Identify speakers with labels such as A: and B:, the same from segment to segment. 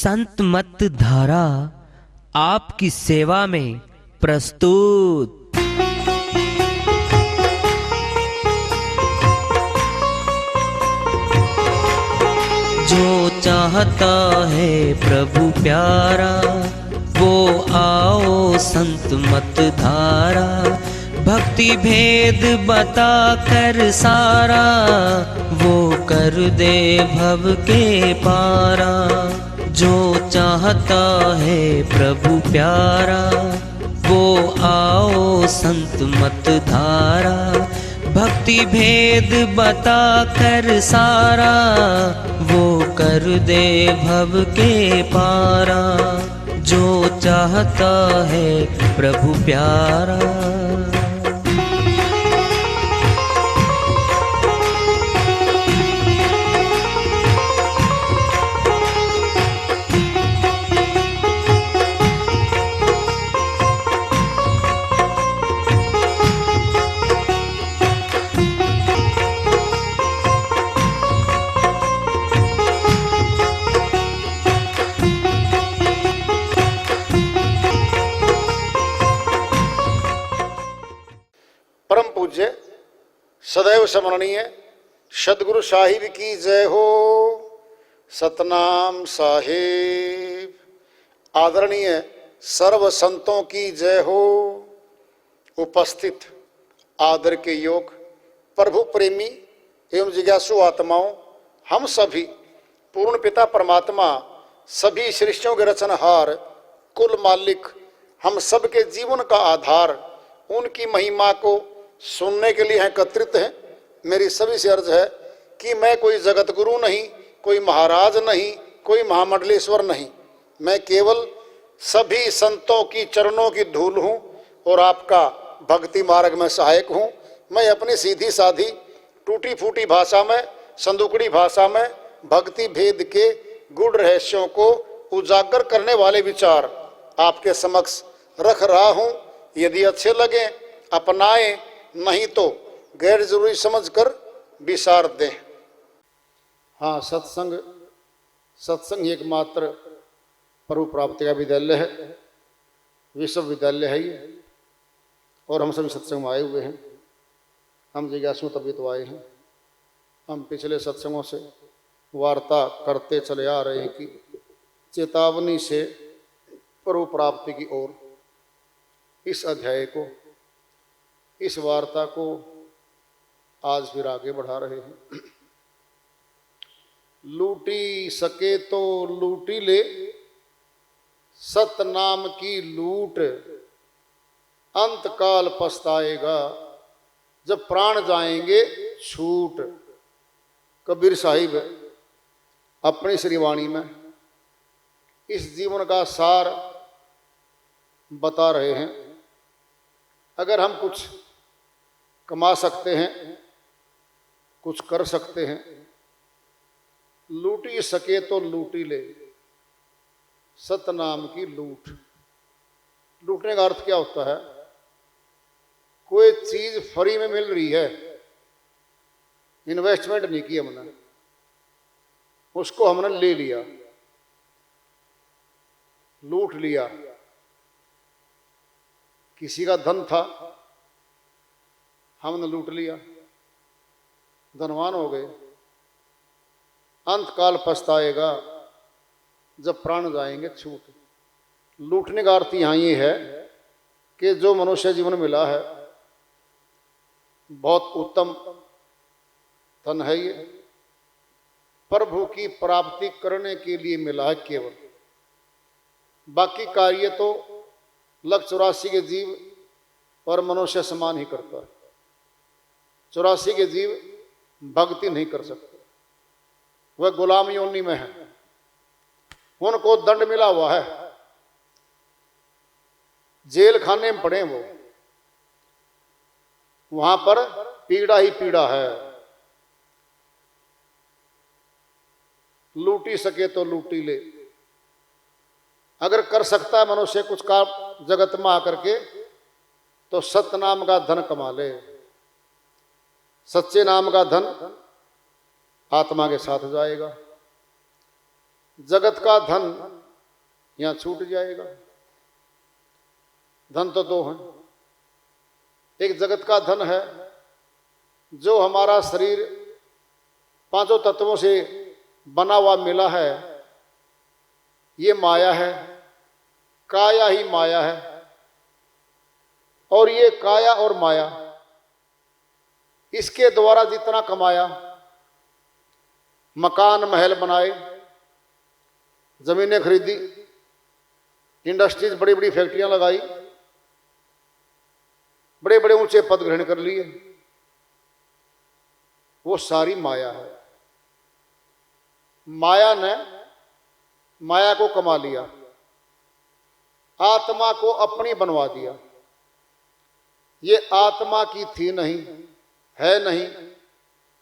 A: संत मत धारा आपकी सेवा में प्रस्तुत। जो चाहता है प्रभु प्यारा, वो आओ संत मत धारा। भक्ति भेद बता कर सारा, वो कर दे भव के पारा। जो चाहता है प्रभु प्यारा, वो आओ संत मत धारा। भक्ति भेद बता कर सारा, वो कर दे भव के पारा। जो चाहता है प्रभु प्यारा।
B: परम पूज्य सदैव स्मरणीय सदगुरु साहिब की जय हो। सतनाम साहिब। आदरणीय सर्व संतों की जय हो। उपस्थित आदर के योग प्रभु प्रेमी एवं जिज्ञासु आत्माओं, हम सभी पूर्ण पिता परमात्मा, सभी सृष्टियों के रचनहार, कुल मालिक, हम सब के जीवन का आधार, उनकी महिमा को सुनने के लिए एकत्रित हैं। मेरी सभी से अर्ज है कि मैं कोई जगत गुरु नहीं, कोई महाराज नहीं, कोई महामंडलेश्वर नहीं। मैं केवल सभी संतों की चरणों की धूल हूँ और आपका भक्ति मार्ग में सहायक हूँ। मैं अपनी सीधी साधी टूटी फूटी भाषा में, संदुकड़ी भाषा में भक्ति भेद के गूढ़ रहस्यों को उजागर करने वाले विचार आपके समक्ष रख रहा हूँ। यदि अच्छे लगे अपनाएं, नहीं तो गैर जरूरी समझकर विसार दें। हाँ, सत्संग एकमात्र प्रभु प्राप्ति का विद्यालय है, विश्वविद्यालय है ये। और हम सभी सत्संग में आए हुए हैं। हम जिज्ञासु तभी तो आए हैं। हम पिछले सत्संगों से वार्ता करते चले आ रहे हैं कि चेतावनी से प्रभु प्राप्ति की ओर इस अध्याय को, इस वार्ता को आज फिर आगे बढ़ा रहे हैं। लूटी सके तो लूटी ले, सतनाम की लूट, अंतकाल पछताएगा जब प्राण जाएंगे छूट। कबीर साहिब अपनी श्री वाणी में इस जीवन का सार बता रहे हैं। अगर हम कुछ कमा सकते हैं, कुछ कर सकते हैं, लूटी सके तो लूटी ले, सतनाम की लूट। लूटने का अर्थ क्या होता है? कोई चीज फ्री में मिल रही है, इन्वेस्टमेंट नहीं की हमने, उसको हमने ले लिया, लूट लिया। किसी का धन था, हमने लूट लिया, धनवान हो गए। अंतकाल पछताएगा जब प्राण जाएंगे छूट। लूटने का अर्थ यहाँ ये है कि जो मनुष्य जीवन मिला है, बहुत उत्तम धन है ये, प्रभु की प्राप्ति करने के लिए मिला है केवल। बाकी कार्य तो लग 84 के जीव और मनुष्य समान ही करता है। 84 के जीव भक्ति नहीं कर सकते, वह गुलाम योनि में है। उनको दंड मिला हुआ है, जेल खाने में पड़े वो, वहां पर पीड़ा ही पीड़ा है। लूटी सके तो लूटी ले। अगर कर सकता है मनुष्य कुछ काम जगत में आकर के, तो सत्य नाम का धन कमा ले। सच्चे नाम का धन आत्मा के साथ जाएगा। जगत का धन यहां छूट जाएगा। धन तो दो हैं, एक जगत का धन है जो हमारा शरीर पांचों तत्वों से बना हुआ मिला है, ये माया है, काया ही माया है। और ये काया और माया, इसके द्वारा जितना कमाया, मकान महल बनाए, जमीनें खरीदी, इंडस्ट्रीज बड़ी बड़ी फैक्ट्रियां लगाई, बड़े बड़े ऊंचे पद ग्रहण कर लिए, वो सारी माया है। माया ने माया को कमा लिया, आत्मा को अपनी बनवा दिया। ये आत्मा की थी नहीं, है नहीं,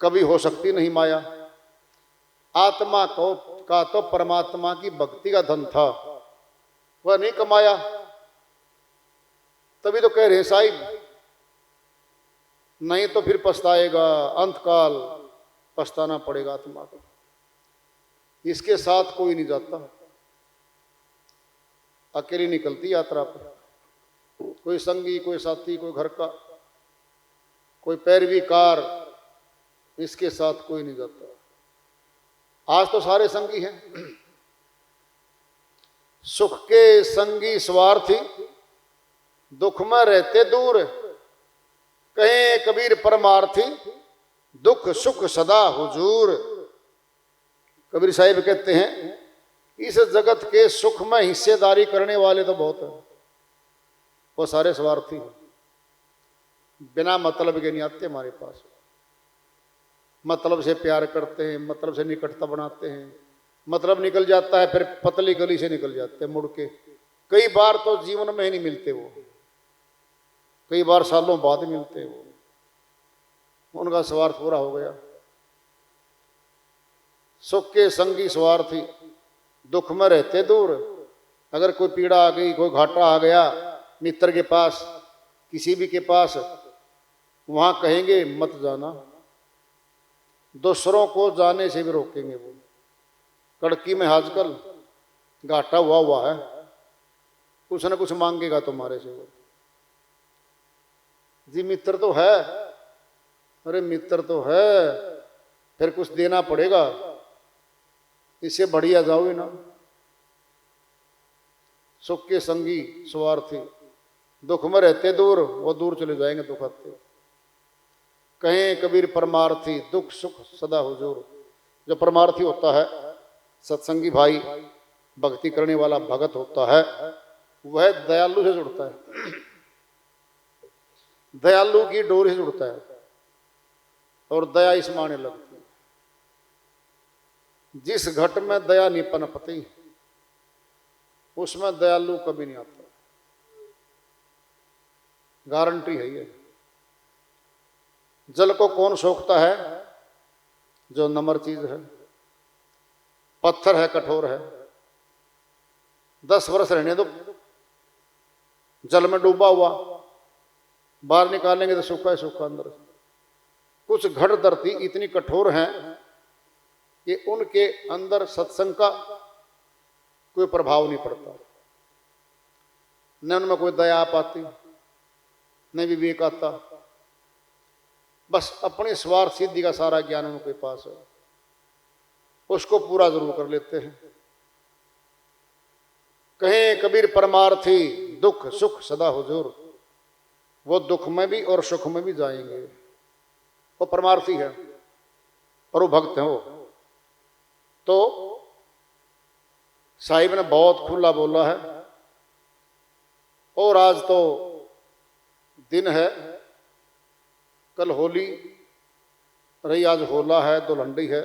B: कभी हो सकती नहीं माया। आत्मा को का तो परमात्मा की भक्ति का धन था, वह नहीं कमाया। तभी तो कह रहे साहिब, नहीं तो फिर पछताएगा, अंतकाल पछताना पड़ेगा आत्मा को। इसके साथ कोई नहीं जाता, अकेली निकलती यात्रा पर। कोई संगी, कोई साथी, कोई घर का, कोई पैरवी कार, इसके साथ कोई नहीं जाता। आज तो सारे संगी हैं। सुख के संगी स्वार्थी, दुख में रहते दूर। कहें कबीर परमार्थी, दुख सुख सदा हुजूर। कबीर साहिब कहते हैं, इस जगत के सुख में हिस्सेदारी करने वाले तो बहुत हैं, वो सारे स्वार्थी हैं। बिना मतलब के नहीं आते हमारे पास। मतलब से प्यार करते हैं, मतलब से निकटता बनाते हैं, मतलब निकल जाता है फिर पतली गली से निकल जाते हैं मुड़ के। कई बार तो जीवन में ही नहीं मिलते वो, कई बार सालों बाद मिलते हैं वो। उनका स्वार्थ पूरा हो गया। सुख के संगी स्वार्थी, दुख में रहते दूर। अगर कोई पीड़ा आ गई, कोई घाटा आ गया मित्र के पास, किसी भी के पास, वहां कहेंगे मत जाना। दूसरों को जाने से भी रोकेंगे वो। कड़की में आजकल घाटा हुआ है, कुछ न कुछ मांगेगा तुम्हारे से वो। जी मित्र तो है, अरे मित्र तो है, फिर कुछ देना पड़ेगा, इससे बढ़िया जाओ ही ना। सुख के संगी स्वार्थी, दुख में रहते दूर, वो दूर चले जाएंगे दुख आते। कहें कबीर परमार्थी, दुख सुख सदा हुजूर। जो परमार्थी होता है, सत्संगी भाई, भक्ति करने वाला भगत होता है, वह दयालु से जुड़ता है, दयालु की डोर से जुड़ता है, और दया इस माने लगती है। जिस घट में दया नहीं पनपती, उसमें दयालु कभी नहीं आता। गारंटी है ये। जल को कौन सोखता है? जो नम्र चीज है। पत्थर है, कठोर है, 10 वर्ष रहने दो जल में डूबा हुआ, बाहर निकालेंगे तो सूखा है सूखा अंदर। कुछ घट धरती इतनी कठोर हैं कि उनके अंदर सत्संग का कोई प्रभाव नहीं पड़ता, न उनमें कोई दया आ पाती, न विवेक आता। बस अपनी स्वार्थ सिद्धि का सारा ज्ञान उनके पास है, उसको पूरा जरूर कर लेते हैं। कहें कबीर परमार्थी, दुख सुख सदा हुजूर। वो दुख में भी और सुख में भी जाएंगे। वो परमार्थी है और वो भक्त है वो। तो साहिब ने बहुत खुला बोला है। और आज तो दिन है, कल होली रही, आज होला है, दुल्हंडी है।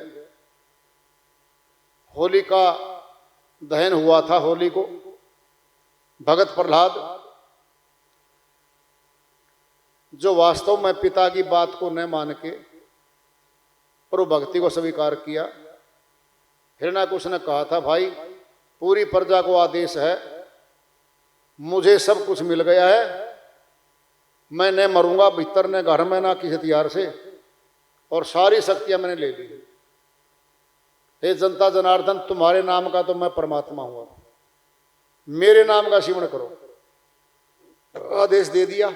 B: होली का दहन हुआ था होली को। भगत प्रहलाद, जो वास्तव में पिता की बात को न मान के प्रभु भक्ति को स्वीकार किया, हिरण्याकुश ने कहा था, भाई पूरी प्रजा को आदेश है, मुझे सब कुछ मिल गया है, मैं न मरूंगा भीतर न घर में ना किसी हथियार से, और सारी शक्तियां मैंने ले ली। हे जनता जनार्दन, तुम्हारे नाम का तो मैं परमात्मा हुआ, मेरे नाम का सिमरण करो। आदेश दे दिया।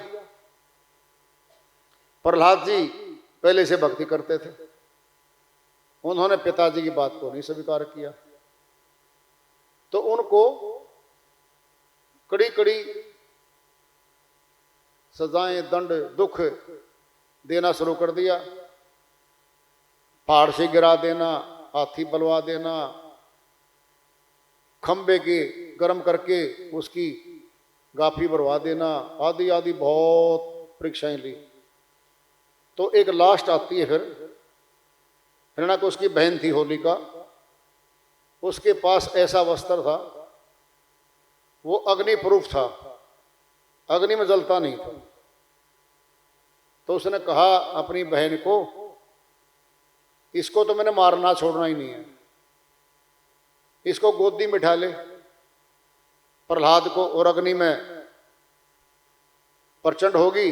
B: प्रहलाद जी पहले से भक्ति करते थे, उन्होंने पिताजी की बात को नहीं स्वीकार किया, तो उनको कड़ी कड़ी सजाएं, दंड, दुख देना शुरू कर दिया। पहाड़ से गिरा देना, हाथी बलवा देना, खंबे के गर्म करके उसकी गाफी भरवा देना, आदि आदि बहुत परीक्षाएं ली। तो एक लास्ट आती है फिर। हिरणा को उसकी बहन थी होलिका, उसके पास ऐसा वस्त्र था, वो अग्नि प्रूफ था, अग्नि में जलता नहीं था। तो उसने कहा अपनी बहन को, इसको तो मैंने मारना छोड़ना ही नहीं है, इसको गोदी में बिठा ले प्रहलाद को, और अग्नि में प्रचंड होगी,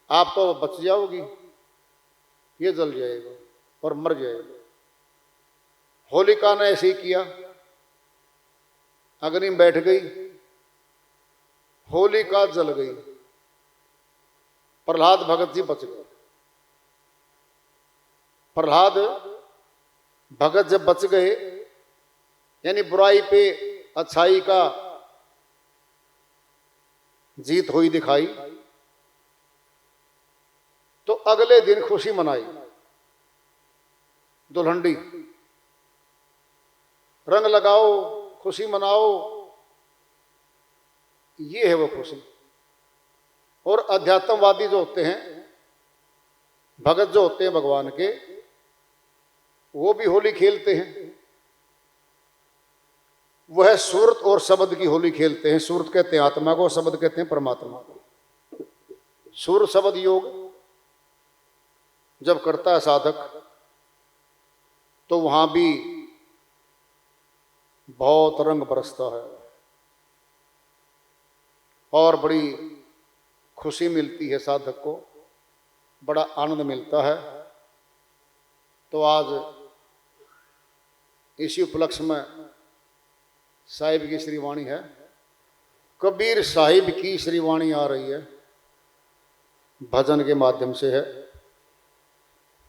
B: आप तो बच जाओगी, ये जल जाएगा और मर जाएगा। होलिका ने ऐसे ही किया, अग्नि में बैठ गई, होलिका जल गई, प्रहलाद भगत जी बच गए। प्रहलाद भगत जब बच गए, यानी बुराई पे अच्छाई का जीत हुई दिखाई, तो अगले दिन खुशी मनाई, दुल्हंडी, रंग लगाओ, खुशी मनाओ, ये है वो खुशी। और अध्यात्मवादी जो होते हैं, भगत जो होते हैं भगवान के, वो भी होली खेलते हैं। वह सूरत और शब्द की होली खेलते हैं। सूरत कहते हैं आत्मा को, शब्द कहते हैं परमात्मा को। सूरत शब्द योग जब करता है साधक, तो वहां भी बहुत रंग बरसता है और बड़ी खुशी मिलती है साधक को, बड़ा आनंद मिलता है। तो आज इसी उपलक्ष्य में साहिब की श्रीवाणी है, कबीर साहिब की श्रीवाणी आ रही है, भजन के माध्यम से है,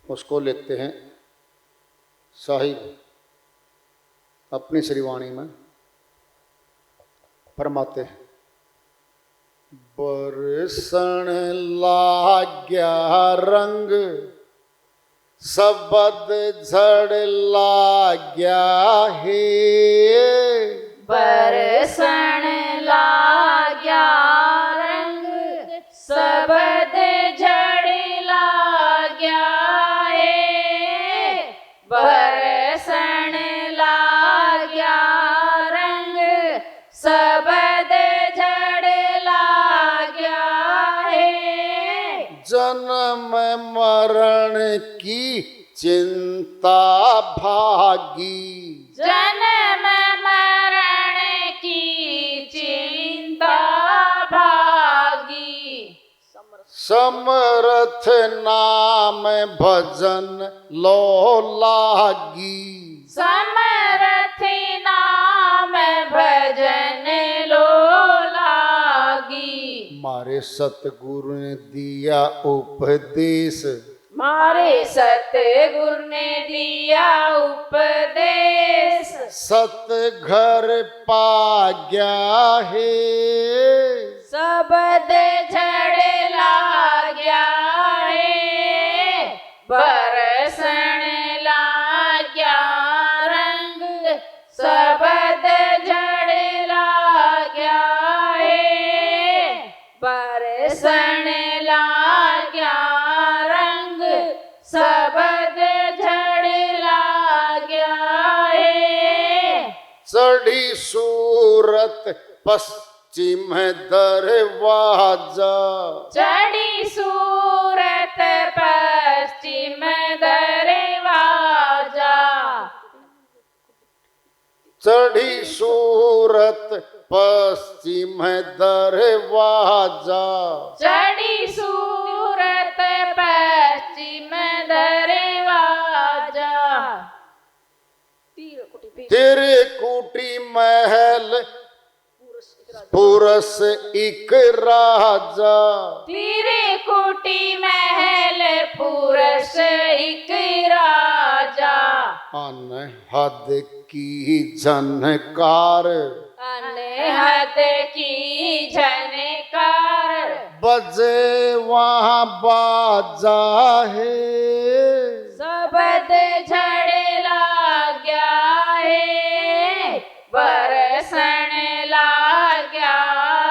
B: उसको लेते हैं साहिब अपनी श्रीवाणी में फरमाते हैं। बरसण लाग्या रंग, सबद झड़ लाग्या है,
C: बरसण लाग्या रंग, सबद झड़ लाग्या है, बरसण लाग्या रंग, सबद झड़ लाग्या है।
B: जन्म मरण की चिंता भागी,
C: जन्म मरण की चिंता भागी,
B: समरथ नाम भजन लो लागी,
C: समरथ नाम भजन लो लागी।
B: मारे सतगुरु ने दिया उपदेश,
C: मारे सतगुरु ने दिया उपदेश,
B: सत घर पा गया है,
C: सबद झड़ लाग्या है, बरसण लाग्या रंग, सबद झड़ लाग्या है, बरसण लाग्या रंग, सबद झड़ लाग्या है।
B: चढ़ी सूरत पश्चिम दरवाजा,
C: चढ़ी सूरत पश्चिम दरवाजा,
B: चढ़ी सूरत पश्चिम दरवाजा,
C: चढ़ी सूरत पश्चिम दरवाजा।
B: तेरे कुटी महल पुरस एक राजा,
C: तेरे कुटी महल पुरस एक राजा,
B: अनहद की झनकार,
C: अनहद की झनकार,
B: बजे वहाँ बाजा है,
C: शबद झड़ लाग्या है, बरसन लाग्या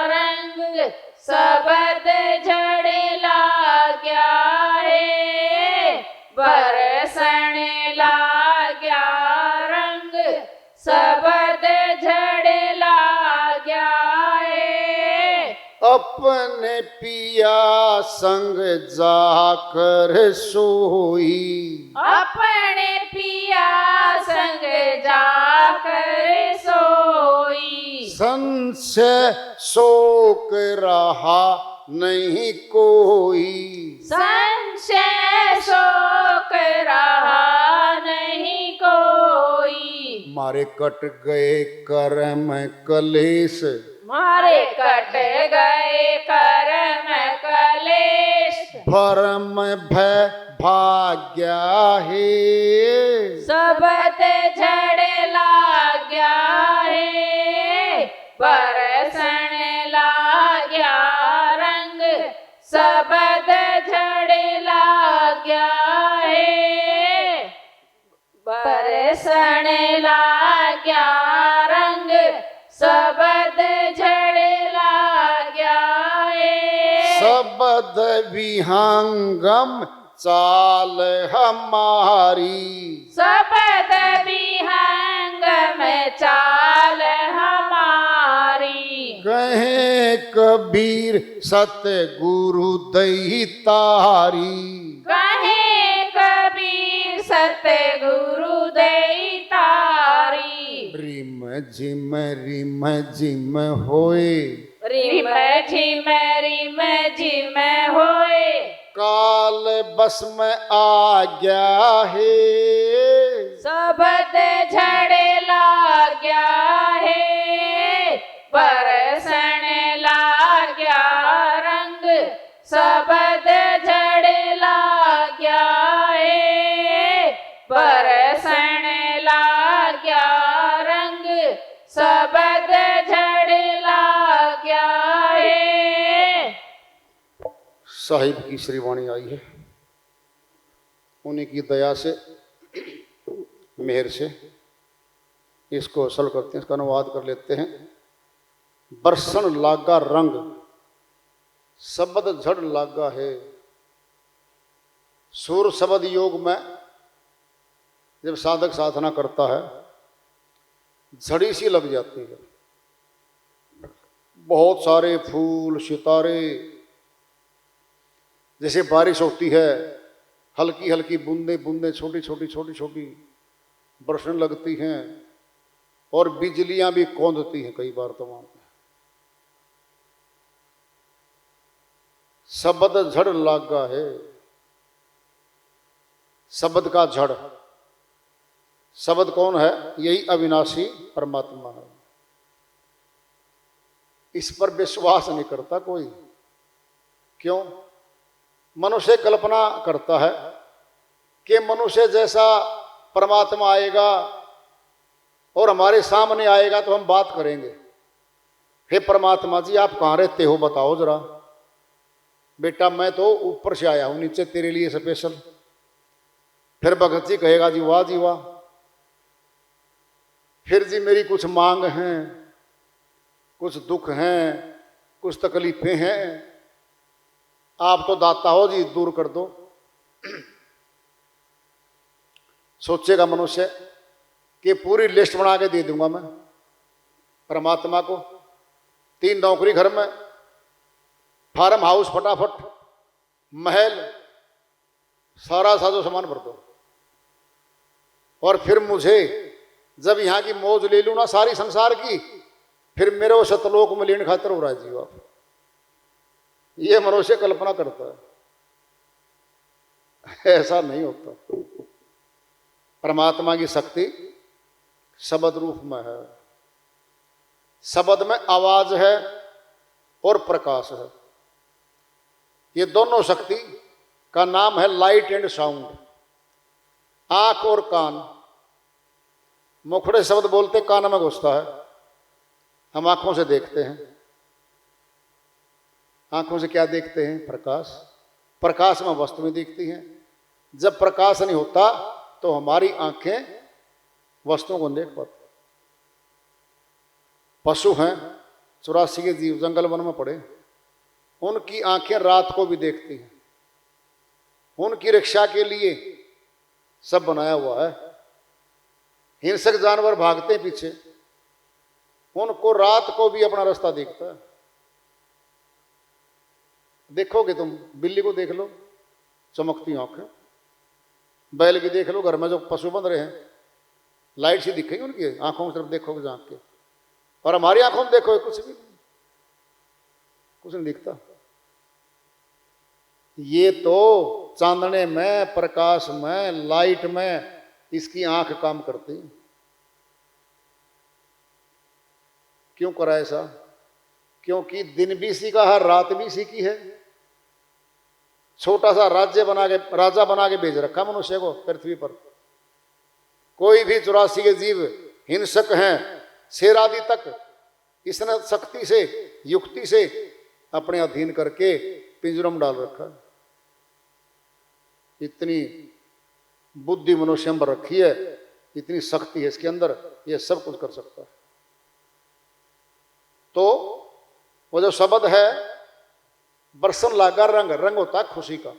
C: रंग, शबद झड़ लाग्या है, बरसन लाग्या रंग, शबद झड़ लाग्या है।
B: अपने पिया संग जाकर सोई,
C: अपने पिया संग जाकर सोई,
B: संशय शोक रहा नहीं कोई,
C: संशय शोक रहा नहीं कोई,
B: मारे कट गए कर्म कलेश,
C: मारे कट गए कर्म कलेश,
B: भरम भय भाग्या है,
C: शबद झड़ लाग्या है, बरसन लाग्या रंग, शबद झड़ लाग्या है, बरसन लाग्या रंग, शबद झड़ लाग्या है।
B: शबद विहंगम चाल हमारी,
C: शबद विहंगम चाल हमारी,
B: कहे कबीर सतगुरु दई तारी,
C: कहे कबीर सतगुरु दई तारी,
B: रिम झिम होए,
C: रिम झिम होए,
B: काल बस में आ गया है,
C: शबद झड़ लाग्या है, बरसन लाग्या रंग, शबद झड़ लाग्या है, बरसन लाग्या रंग, शबद झड़ लाग्या है।
B: साहिब की श्रीवाणी आई है, उन्हीं की दया से मेहर से इसको असल करते हैं, इसका अनुवाद कर लेते हैं। बरसन लागा रंग, शब्द झड़ लागा है। सूर शब्द योग में जब साधक साधना करता है, झड़ी सी लग जाती है, बहुत सारे फूल सितारे, जैसे बारिश होती है, हल्की हल्की बूंदे बूंदे छोटी छोटी छोटी छोटी बरसने लगती हैं, और बिजलियां भी कौंधती हैं कई बार तो वहां पे। शब्द झड़ लागा है, शब्द का झड़। शब्द कौन है? यही अविनाशी परमात्मा है। इस पर विश्वास नहीं करता कोई। क्यों? मनुष्य कल्पना करता है कि मनुष्य जैसा परमात्मा आएगा और हमारे सामने आएगा तो हम बात करेंगे। हे परमात्मा जी, आप कहाँ रहते हो बताओ जरा। बेटा मैं तो ऊपर से आया हूं, नीचे तेरे लिए स्पेशल। फिर भगत जी कहेगा जी वाह जी वाह। फिर जी मेरी कुछ मांग हैं, कुछ दुख हैं, कुछ तकलीफें हैं, आप तो दाता हो जी, दूर कर दो। सोचेगा मनुष्य कि पूरी लिस्ट बना के दे दूंगा मैं परमात्मा को। 3 नौकरी घर में, फार्म हाउस फटाफट, महल, सारा साजो सामान भर दो। और फिर मुझे जब यहाँ की मौज ले लूँ ना सारी संसार की, फिर मेरे वो सतलोक में लेने खातर हो रहा है जीवा। ये मनुष्य कल्पना करता है, ऐसा नहीं होता। परमात्मा की शक्ति शब्द रूप में है। शब्द में आवाज है और प्रकाश है। ये दोनों शक्ति का नाम है लाइट एंड साउंड। आंख और कान, मुखड़े शब्द बोलते कान में घुसता है, हम आंखों से देखते हैं। आंखों से क्या देखते हैं? प्रकाश। प्रकाश में वस्तुएं दिखती हैं। जब प्रकाश नहीं होता तो हमारी आंखें वस्तुओं को नहीं देख पाती। पशु हैं, 84 के जीव जंगल वन में पड़े, उनकी आंखें रात को भी देखती हैं। उनकी रक्षा के लिए सब बनाया हुआ है। हिंसक जानवर भागते पीछे, उनको रात को भी अपना रास्ता दिखता है। देखोगे तुम, बिल्ली को देख लो, चमकती आंखें। बैल की देख लो, घर में जो पशु बंध रहे हैं, लाइट सी दिखेगी उनकी आंखों की तरफ देखोगे झांक के। और हमारी आंखों में देखोगे कुछ भी नहीं, कुछ नहीं दिखता। ये तो चांदने में, प्रकाश में, लाइट में इसकी आंख काम करती। क्यों करा ऐसा? क्योंकि दिन भी इसी का है, रात भी इसी की है। छोटा सा राज्य बना के, राजा बना के भेज रखा मनुष्य को पृथ्वी पर। कोई भी 84 के जीव हिंसक हैं, शेर आदि तक इसने शक्ति से, युक्ति से अपने अधीन करके पिंजरों में डाल रखा। इतनी बुद्धि मनुष्य में रखी है, इतनी शक्ति है इसके अंदर, ये सब कुछ कर सकता है। तो वो जो शब्द है, बरसन लागा रंग, रंग होता है खुशी का।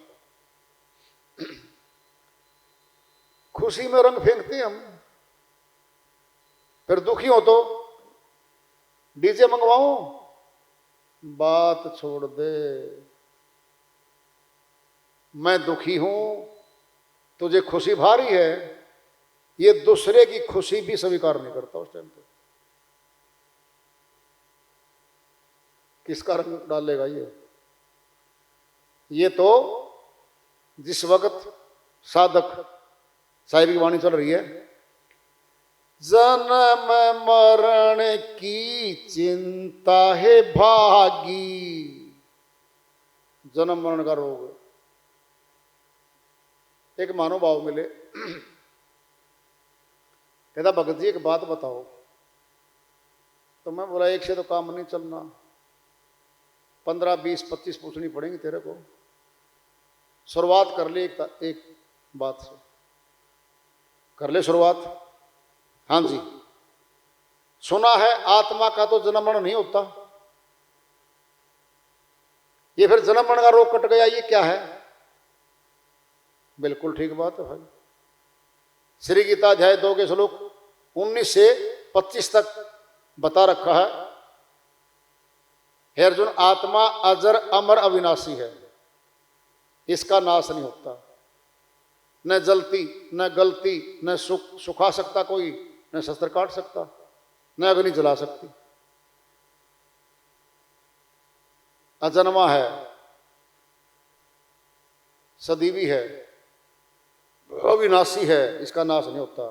B: खुशी में रंग फेंकते हैं हम। फिर दुखी हो तो डीजे मंगवाऊं, बात छोड़ दे। मैं दुखी हूं, तुझे खुशी भारी है, ये दूसरे की खुशी भी स्वीकार नहीं करता उस टाइम पे। किसका रंग डालेगा ये तो जिस वक्त साधक, साहिब की वाणी चल रही है, जन्म मरण की चिंता है भागी। जन्म मरण का रोग। एक महानुभाव मिले, कहता भगत जी एक बात बताओ। तो मैं बोला एक से तो काम नहीं चलना, 15, 20, 25 पूछनी पड़ेंगी तेरे को। शुरुआत कर ले एक बात से, कर ले शुरुआत। हाँ जी, सुना है आत्मा का तो जन्म मरण नहीं होता। ये फिर जन्म मरण का रोग कट गया, ये क्या है? बिल्कुल ठीक बात है भाई। श्री गीता अध्याय 2 के श्लोक 19 से 25 तक बता रखा है, हे अर्जुन, आत्मा अजर अमर अविनाशी है, इसका नाश नहीं होता। न जलती, न गलती, न सुखा सकता कोई, न शस्त्र काट सकता, न अग्नि जला सकती। अजन्मा है, सदीवी है, अविनाशी है, इसका नाश नहीं होता।